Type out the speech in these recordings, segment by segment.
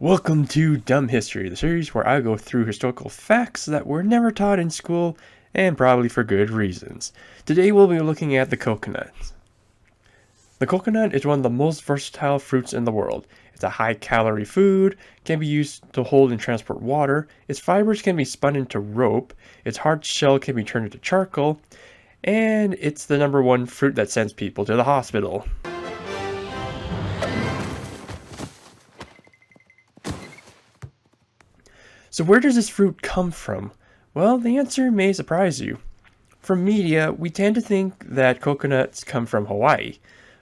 Welcome to Dumb History, the series where I go through historical facts that were never taught in school, and probably for good reasons. Today we'll be looking at the coconut. The coconut is one of the most versatile fruits in the world. It's a high-calorie food, can be used to hold and transport water, its fibers can be spun into rope, its hard shell can be turned into charcoal, and it's the number one fruit that sends people to the hospital. So where does this fruit come from? Well, the answer may surprise you. From media, we tend to think that coconuts come from Hawaii,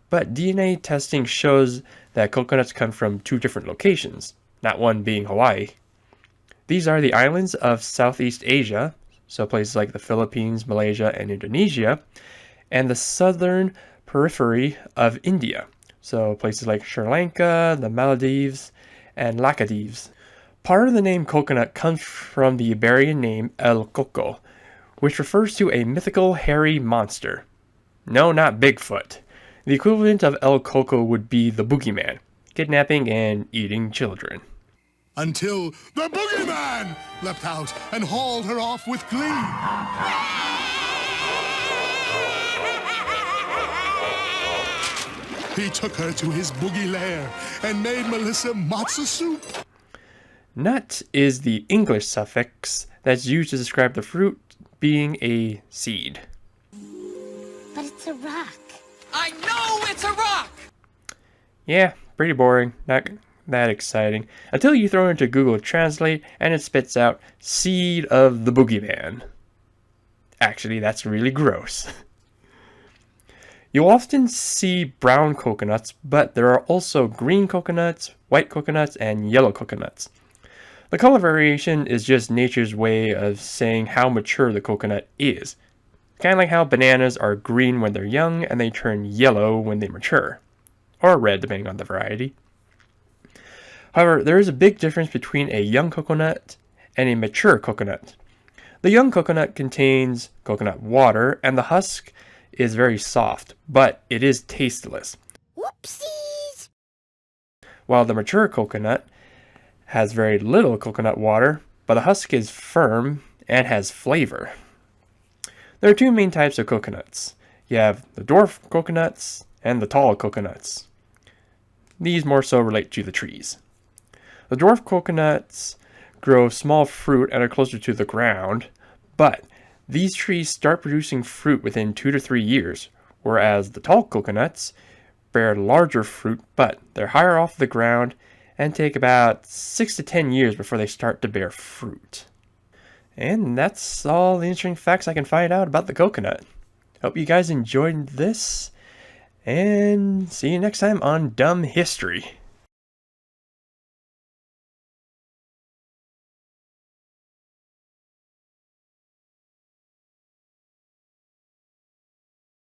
but DNA testing shows that coconuts come from two different locations, not one being Hawaii. These are the islands of Southeast Asia, so places like the Philippines, Malaysia, and Indonesia, and the southern periphery of India, so places like Sri Lanka, the Maldives, and Laccadives. Part of the name coconut comes from the Iberian name El Coco, which refers to a mythical hairy monster. No, not Bigfoot. The equivalent of El Coco would be the boogeyman, kidnapping and eating children. Until the boogeyman leapt out and hauled her off with glee. He took her to his boogie lair and made Melissa matzo soup. Nut is the English suffix that's used to describe the fruit being a seed. But it's a rock. I know it's a rock! Yeah, pretty boring, not that exciting, until you throw it into Google Translate and it spits out seed of the boogeyman. Actually, that's really gross. You'll often see brown coconuts, but there are also green coconuts, white coconuts, and yellow coconuts. The color variation is just nature's way of saying how mature the coconut is. Kind of like how bananas are green when they're young and they turn yellow when they mature. Or red, depending on the variety. However, there is a big difference between a young coconut and a mature coconut. The young coconut contains coconut water and the husk is very soft, but it is tasteless. Whoopsies! While the mature coconut has very little coconut water, but the husk is firm and has flavor. There are two main types of coconuts. You have the dwarf coconuts and the tall coconuts. These more so relate to the trees. The dwarf coconuts grow small fruit and are closer to the ground, but these trees start producing fruit within 2 to 3 years, whereas the tall coconuts bear larger fruit, but they're higher off the ground and take about 6 to 10 years before they start to bear fruit. And that's all the interesting facts I can find out about the coconut. Hope you guys enjoyed this, and see you next time on Dumb History.